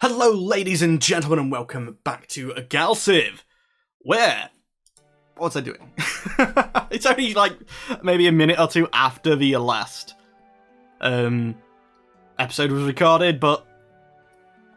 Hello ladies and gentlemen and welcome back to Galactic, where... What was I doing? It's only like maybe a minute or two after the last episode was recorded, but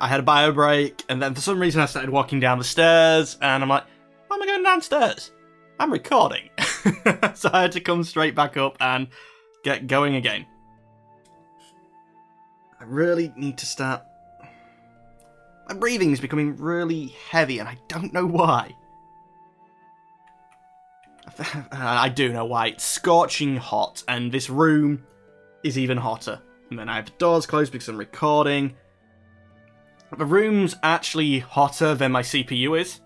I had a bio break and then for some reason I started walking down the stairs and I'm like, why am I going downstairs? I'm recording. So I had to come straight back up and get going again. I really need to start... My breathing is becoming really heavy and I don't know why. I do know why. It's scorching hot and this room is even hotter. And then I have the doors closed because I'm recording. The room's actually hotter than my CPU is.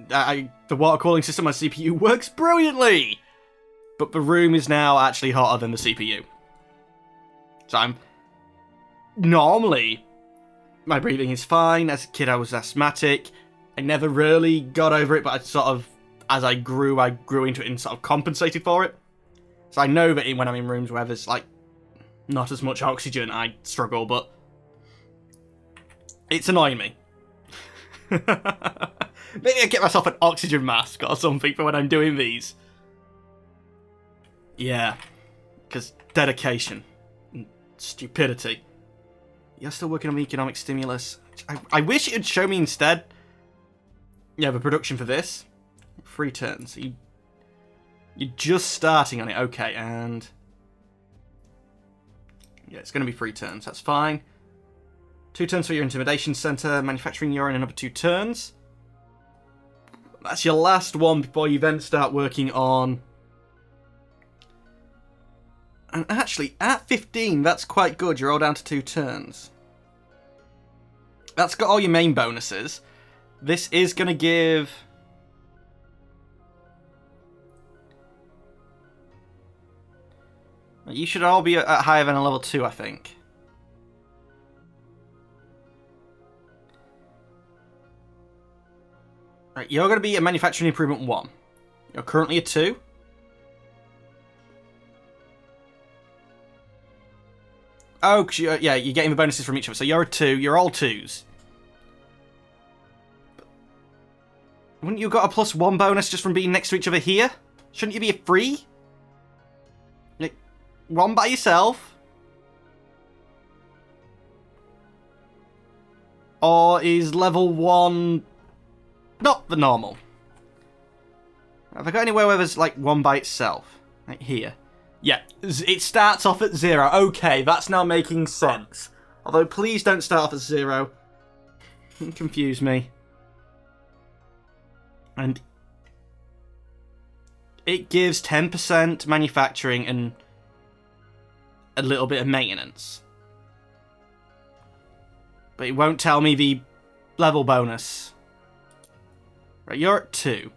The water cooling system on my CPU works brilliantly! But the room is now actually hotter than the CPU. So I'm... Normally, my breathing is fine. As a kid, I was asthmatic. I never really got over it, but I sort of, as I grew into it and sort of compensated for it. So I know that when I'm in rooms where there's, like, not as much oxygen, I struggle, but it's annoying me. Maybe I get myself an oxygen mask or something for when I'm doing these. Yeah, because dedication and stupidity. You're still working on the economic stimulus. I wish it would show me instead. Yeah, the production for this. 3 turns. You're just starting on it. Okay, and... Yeah, it's going to be 3 turns. That's fine. 2 turns for your intimidation center. Manufacturing urine, another 2 turns. That's your last one before you then start working on... And actually, at 15, that's quite good. You're all down to 2 turns. That's got all your main bonuses. This is going to give... You should all be at higher than a level 2, I think. Right, you're going to be a manufacturing improvement 1. You're currently a 2. Oh, cause you're getting the bonuses from each of us. So you're a 2. You're all 2s. Wouldn't you have got a +1 bonus just from being next to each other here? Shouldn't you be a 3? Like, 1 by yourself? Or is level 1 not the normal? Have I got anywhere where there's like 1 by itself? Like here. Yeah, it starts off at 0. Okay, that's now making sense. Although, please don't start off at 0. Don't confuse me. And it gives 10% manufacturing and a little bit of maintenance. But it won't tell me the level bonus. Right, you're at 2.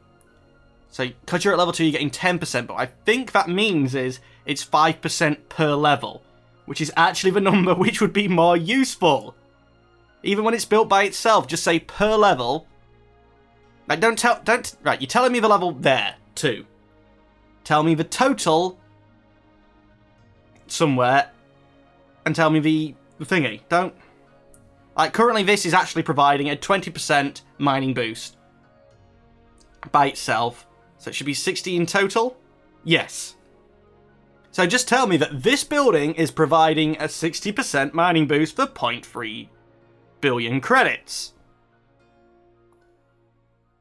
So, because you're at level 2, you're getting 10%, but I think that means is it's 5% per level, which is actually the number which would be more useful. Even when it's built by itself, just say per level. Like, right, you're telling me the level there, 2. Tell me the total somewhere, and tell me the thingy. Don't... Like, currently this is actually providing a 20% mining boost by itself. So it should be 60 in total? Yes. So just tell me that this building is providing a 60% mining boost for 0.3 billion credits.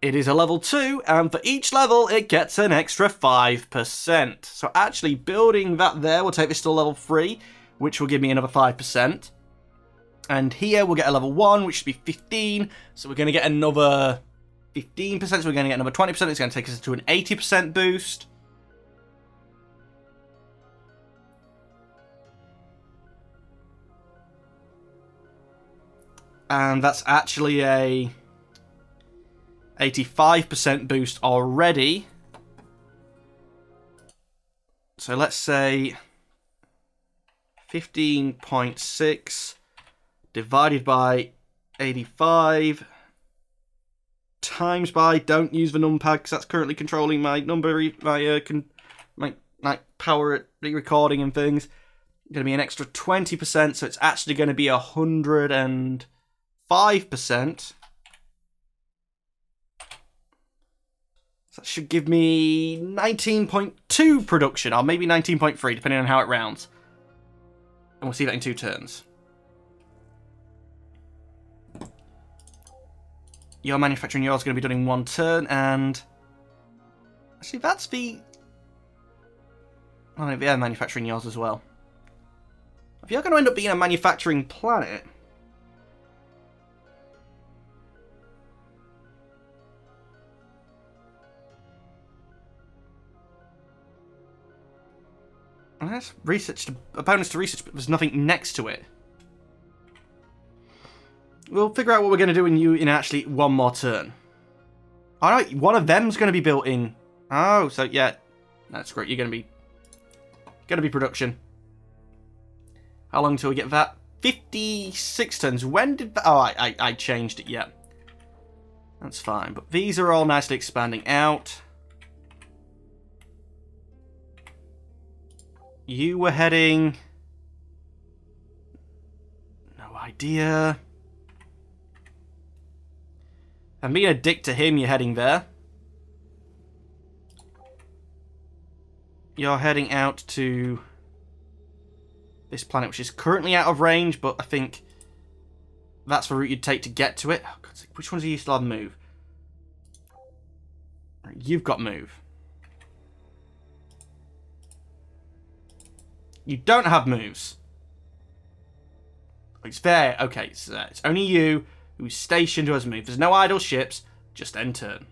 It is a level 2, and for each level it gets an extra 5%. So actually building that there will take this to level 3, which will give me another 5%. And here we'll get a level 1, which should be 15, so we're going to get another... 15%, so we're going to get another 20%. It's going to take us to an 80% boost. And that's actually a 85% boost already. So let's say 15.6 divided by 85 times by, don't use the numpad because that's currently controlling my number, my power at the recording and things. going to be an extra 20%, so it's actually going to be 105%. So that should give me 19.2 production, or maybe 19.3, depending on how it rounds. And we'll see that in 2 turns. Your manufacturing yours is going to be done in 1 turn, and... Actually, that's the... Oh, they're manufacturing yours as well. If you're going to end up being a manufacturing planet... That's research to, a bonus to research, but there's nothing next to it. We'll figure out what we're going to do in actually 1 more turn. Alright, one of them's going to be built in. Oh, so yeah. That's great. You're going to be production. How long till we get that? 56 turns. When did that... Oh, I changed it, yeah. That's fine. But these are all nicely expanding out. You were heading... No idea. I'm being a dick to him, you're heading there. You're heading out to this planet, which is currently out of range, but I think that's the route you'd take to get to it. Oh, God's sake, which ones do you still have move? You've got move. You don't have moves. It's there. Okay, so it's only you who's stationed who has move. There's no idle ships. Just end turn.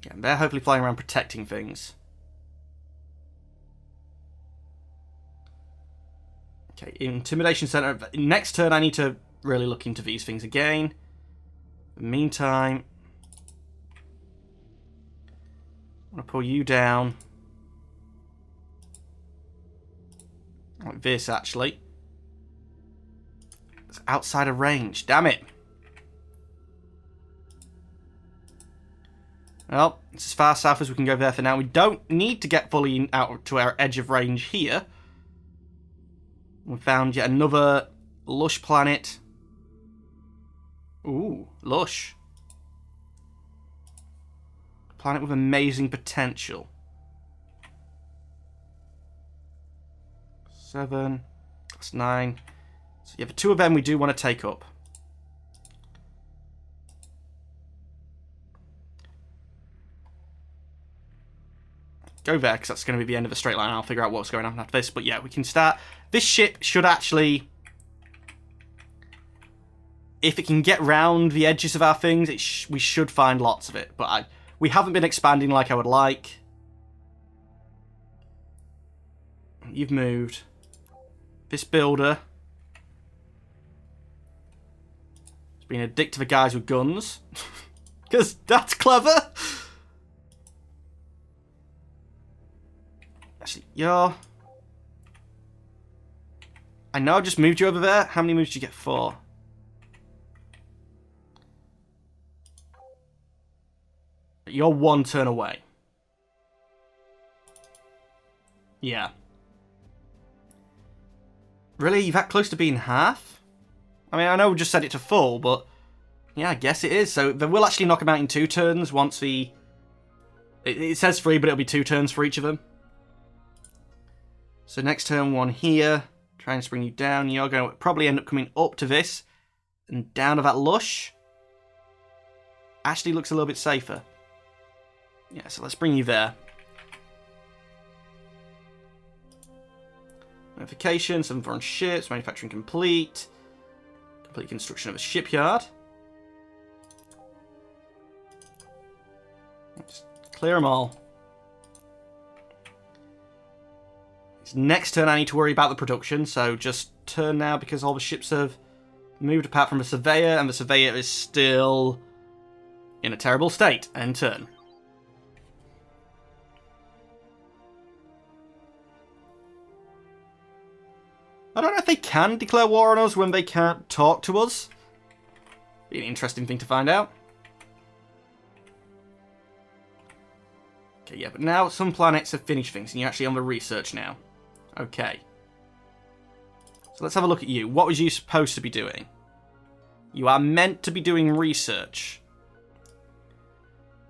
Yeah, they're hopefully flying around protecting things. Okay, Intimidation Center. Next turn, I need to really look into these things again. In the meantime, I'm going to pull you down. Like this, actually. It's outside of range. Damn it. Well, it's as far south as we can go there for now. We don't need to get fully out to our edge of range here. We found yet another lush planet. Ooh, lush. A planet with amazing potential. 7. That's 9. So yeah, the 2 of them we do want to take up. Go there, because that's going to be the end of the straight line. I'll figure out what's going on after this. But yeah, we can start. This ship should actually... If it can get round the edges of our things, we should find lots of it. But we haven't been expanding like I would like. You've moved. This builder has been a dick to the guys with guns. Because that's clever. Actually, you're... I know I've just moved you over there. How many moves did you get? 4. You're 1 turn away. Yeah. Really? You're that close to being half? I mean, I know we just set it to full, but... Yeah, I guess it is. So they will actually knock them out in 2 turns once the... It says 3, but it'll be 2 turns for each of them. So next turn, 1 here. Try and spring you down. You're going to probably end up coming up to this. And down to that lush. Actually looks a little bit safer. Yeah, so let's bring you there. Notification, 7 foreign ships, manufacturing complete. Complete construction of a shipyard. Just clear them all. Next turn I need to worry about the production, so just turn now because all the ships have moved apart from the surveyor, and the surveyor is still in a terrible state. End turn. I don't know if they can declare war on us when they can't talk to us. Be an interesting thing to find out. Okay, yeah, but now some planets have finished things, and you're actually on the research now. Okay. So let's have a look at you. What was you supposed to be doing? You are meant to be doing research.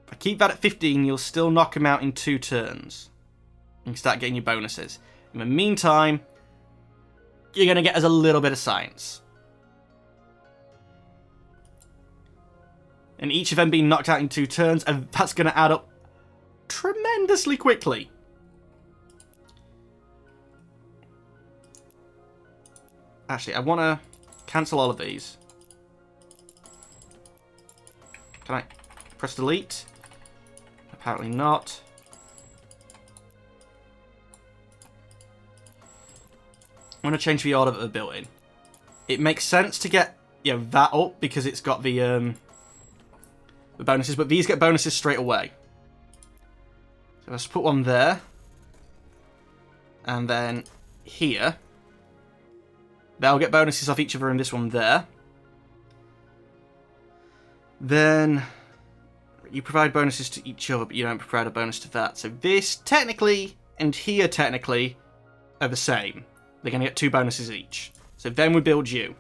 If I keep that at 15, you'll still knock him out in 2 turns. You can start getting your bonuses. In the meantime, you're going to get us a little bit of science. And each of them being knocked out in 2 turns, and that's going to add up tremendously quickly. Actually, I want to cancel all of these. Can I press delete? Apparently not. I'm going to change the order that they're built in. It makes sense to get that up because it's got the bonuses, but these get bonuses straight away. So let's put one there. And then here. They'll get bonuses off each other and this one there. Then you provide bonuses to each other, but you don't provide a bonus to that. So this technically and here technically are the same. They're going to get 2 bonuses each. So then we build you.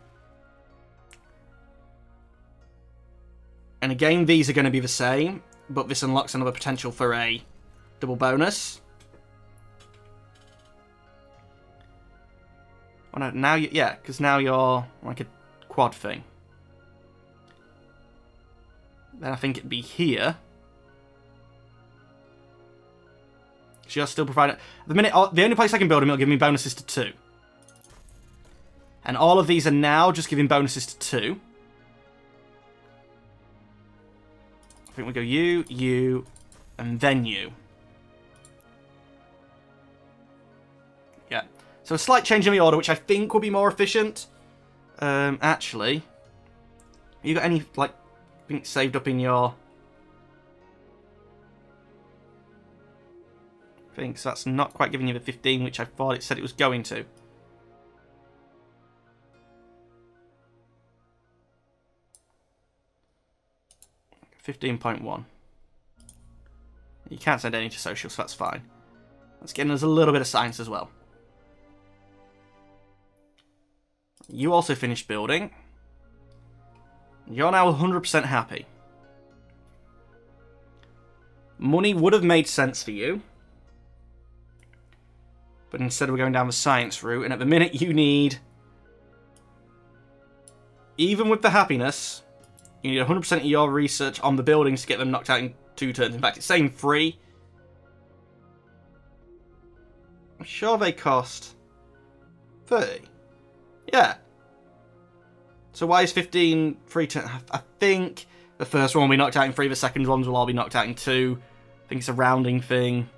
And again, these are going to be the same, but this unlocks another potential for a double bonus. Oh no, now you, yeah, because now you're like a quad thing. Then I think it'd be here. So you're still providing... At the minute, the only place I can build them, it'll give me bonuses to 2. And all of these are now just giving bonuses to 2. I think we go you, and then you. Yeah. So a slight change in the order, which I think will be more efficient. Actually, you got any, like, things saved up in your... thing? So that's not quite giving you the 15, which I thought it said it was going to. $15.1. You can't send any to social, so that's fine. That's getting us a little bit of science as well. You also finished building. You're now 100% happy. Money would have made sense for you. But instead we're going down the science route, and at the minute you need... even with the happiness... you need 100% of your research on the buildings to get them knocked out in 2 turns. In fact, it's saying 3. I'm sure they cost 30. Yeah. So why is 15 3 turns? I think the first one will be knocked out in 3. The second ones will all be knocked out in 2. I think it's a rounding thing.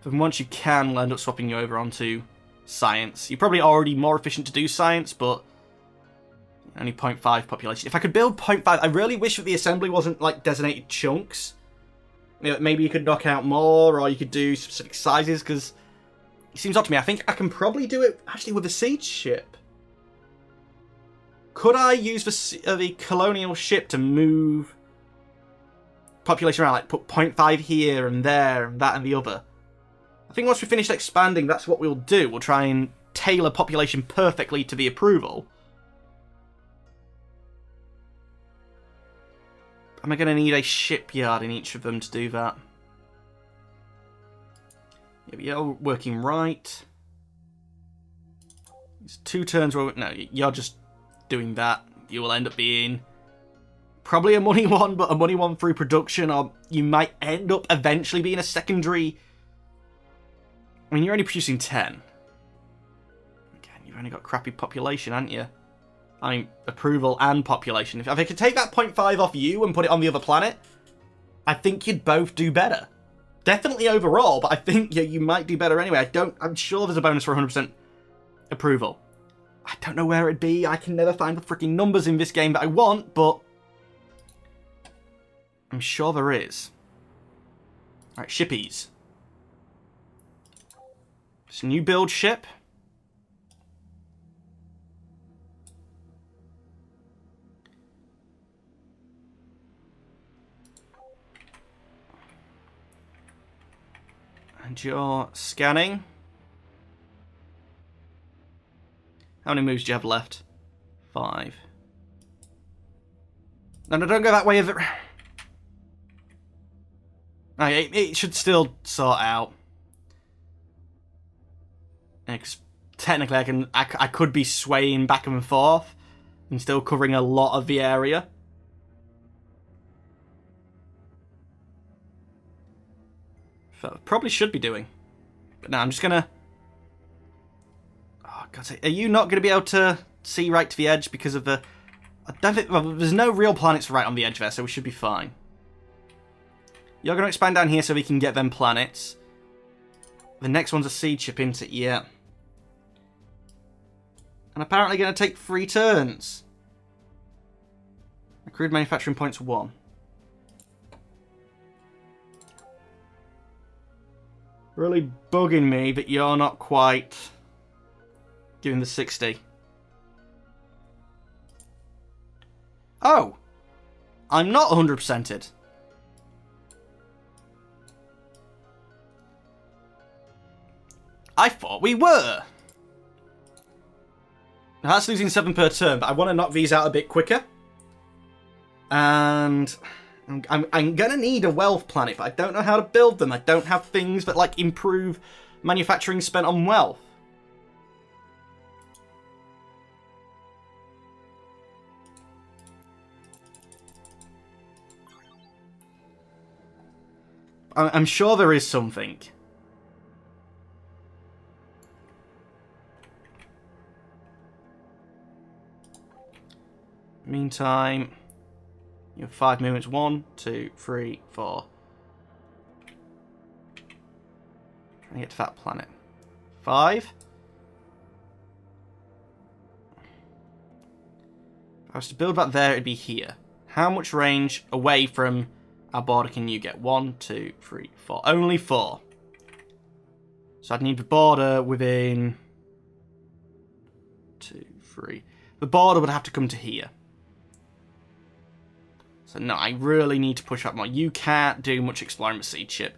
Then once you can, we'll end up swapping you over onto science. You're probably already more efficient to do science, but... only 0.5 population. If I could build 0.5, I really wish that the assembly wasn't like designated chunks. You know, maybe you could knock out more, or you could do specific sizes, because it seems odd to me. I think I can probably do it actually with a siege ship. Could I use the colonial ship to move population around, like put 0.5 here and there and that and the other? I think once we finish expanding, that's what we'll do. We'll try and tailor population perfectly to the approval. Am I going to need a shipyard in each of them to do that? Yeah, but you're working right. It's 2 turns where... no, you're just doing that. You will end up being probably a money one, but a money one through production, or you might end up eventually being a secondary... I mean, you're only producing 10. Again, you've only got crappy population, haven't you? I mean, approval and population. If I could take that 0.5 off you and put it on the other planet, I think you'd both do better. Definitely overall, but I think you might do better anyway. I'm sure there's a bonus for 100% approval. I don't know where it'd be. I can never find the freaking numbers in this game that I want, but I'm sure there is. Alright, shippies. It's a new build ship. And you're scanning. How many moves do you have left? 5. No, don't go that way. It should still sort out. Because technically, I could be swaying back and forth and still covering a lot of the area. Probably should be doing. But no, I'm just gonna... Oh, God's sake. Are you not going to be able to see right to the edge because of the... I don't think... Well, there's no real planets right on the edge there, so we should be fine. You're going to expand down here so we can get them planets. The next one's a seed ship, isn't it? Yeah. And apparently going to take 3 turns. Accrued manufacturing points 1. Really bugging me that you're not quite doing the 60. Oh! I'm not 100%ed. I thought we were. Now that's losing 7 per turn, but I want to knock these out a bit quicker. And I'm going to need a wealth planet, but I don't know how to build them. I don't have things that, like, improve manufacturing spent on wealth. I'm sure there is something. Meantime, you have 5 movements. 1, 2, 3, 4. Trying to get to that planet. 5. If I was to build back there, it'd be here. How much range away from our border can you get? 1, 2, 3, 4. Only 4. So I'd need the border within 2, 3. The border would have to come to here. So no, I really need to push up more. You can't do much exploring with Seed Ship.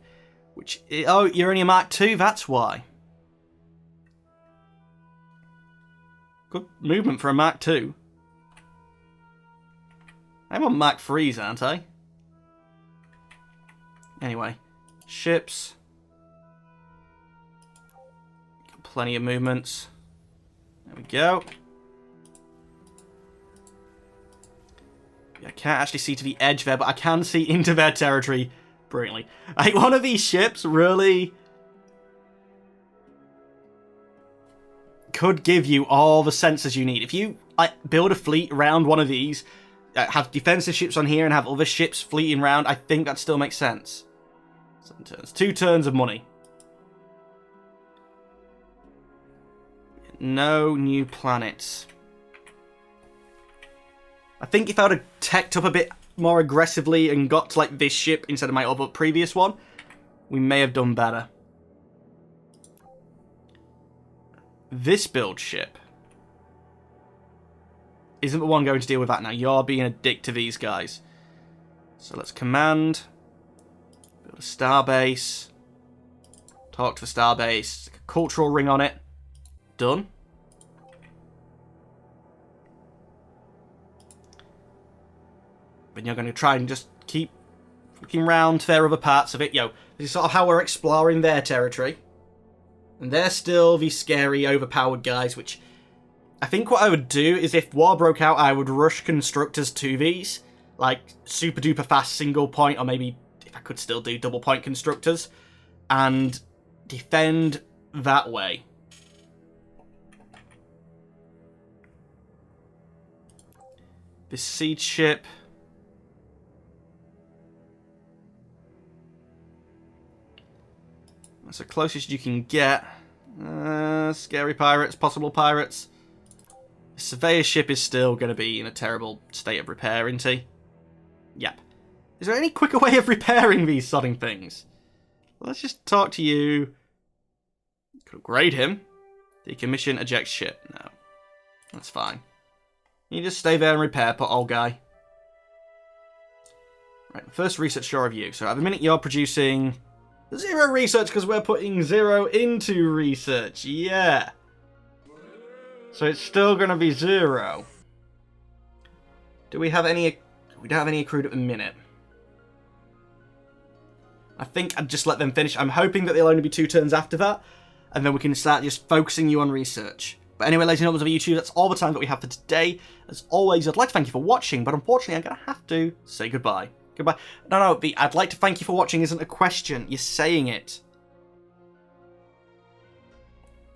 Which, oh, you're only a Mark 2? That's why. Good movement for a Mark 2. I'm on Mark 3s, aren't I? Anyway, ships. Plenty of movements. There we go. I can't actually see to the edge there, but I can see into their territory brilliantly. I think one of these ships really could give you all the sensors you need. If you build a fleet around one of these, have defensive ships on here and have other ships fleeting around, I think that still makes sense. 7 turns. 2 turns of money. No new planets. I think if I would have teched up a bit more aggressively and got to, like, this ship instead of my other previous one, we may have done better. This build ship isn't the one going to deal with that now. You're being a dick to these guys. So let's command, build a starbase, talk to the starbase, stick a cultural ring on it. Done. But you're going to try and just keep looking around to their other parts of it. Yo, this is sort of how we're exploring their territory. And they're still the scary, overpowered guys, which I think what I would do is if war broke out, I would rush constructors to these. Like, super duper fast single point, or maybe if I could still do double point constructors. And defend that way. This siege ship... That's the closest you can get. Scary pirates, possible pirates. The surveyor ship is still going to be in a terrible state of repair, isn't he? Yep. Is there any quicker way of repairing these sodding things? Let's just talk to you. Could upgrade him. Decommission, eject ship. No. That's fine. You just stay there and repair, put old guy. Right, first research shore of you. So at the minute you're producing 0 research because we're putting 0 into research. Yeah. So it's still going to be 0. Do we have any... We don't have any accrued at the minute. I think I'd just let them finish. I'm hoping that they'll only be 2 turns after that. And then we can start just focusing you on research. But anyway, ladies and gentlemen of YouTube, that's all the time that we have for today. As always, I'd like to thank you for watching, but unfortunately I'm going to have to say goodbye. Goodbye. No, the I'd like to thank you for watching isn't a question. You're saying it.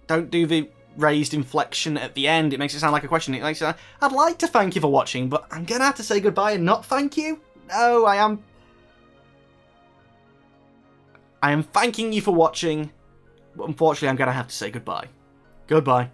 Don't do the raised inflection at the end. It makes it sound like a question. It makes it sound, I'd like to thank you for watching, but I'm going to have to say goodbye and not thank you? No, I am thanking you for watching, but unfortunately I'm going to have to say goodbye. Goodbye.